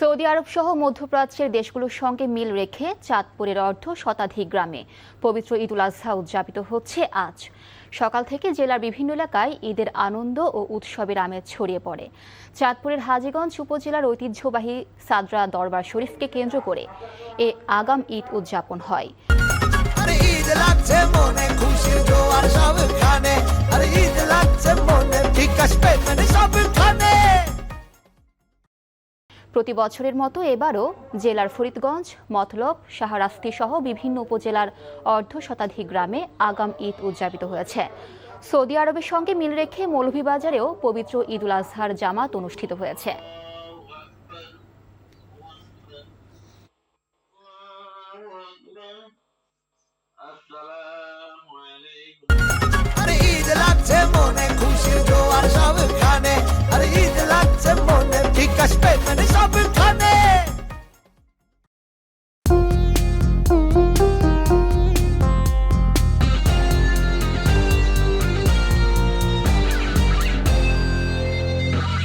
Saudi আরব সহ মধ্যপ্রাচ্যের দেশগুলোর সঙ্গে মিল রেখে চাঁদপুরের শতাধিক গ্রামে পবিত্র ঈদুল আজহা উদযাপিত হচ্ছে আজ। সকাল থেকে জেলার বিভিন্ন এলাকায় ঈদের আনন্দ ও উৎসবের আমেজ ছড়িয়ে পড়ে। চাঁদপুরের হাজীগঞ্জ উপজেলার ঐতিহ্যবাহী সাদরা দরবার শরীফকে কেন্দ্র করে এ আগাম ঈদ উদযাপন হয়। প্রতি বছরের মতো এবারও জেলার ফরিদগঞ্জ, মতলব, শাহরাস্তি সহ বিভিন্ন উপজেলার শতাধিক গ্রামে আগাম ঈদ উদযাপিত হয়েছে। সৌদি আরবের সঙ্গে মিল রেখে মৌলভীবাজারেও পবিত্র ঈদুল আজহার জামাত অনুষ্ঠিত হয়েছে। ঈদ লাগছে মনে খুশির জোয়ার সবখানে, ঈদ লাগছে মনে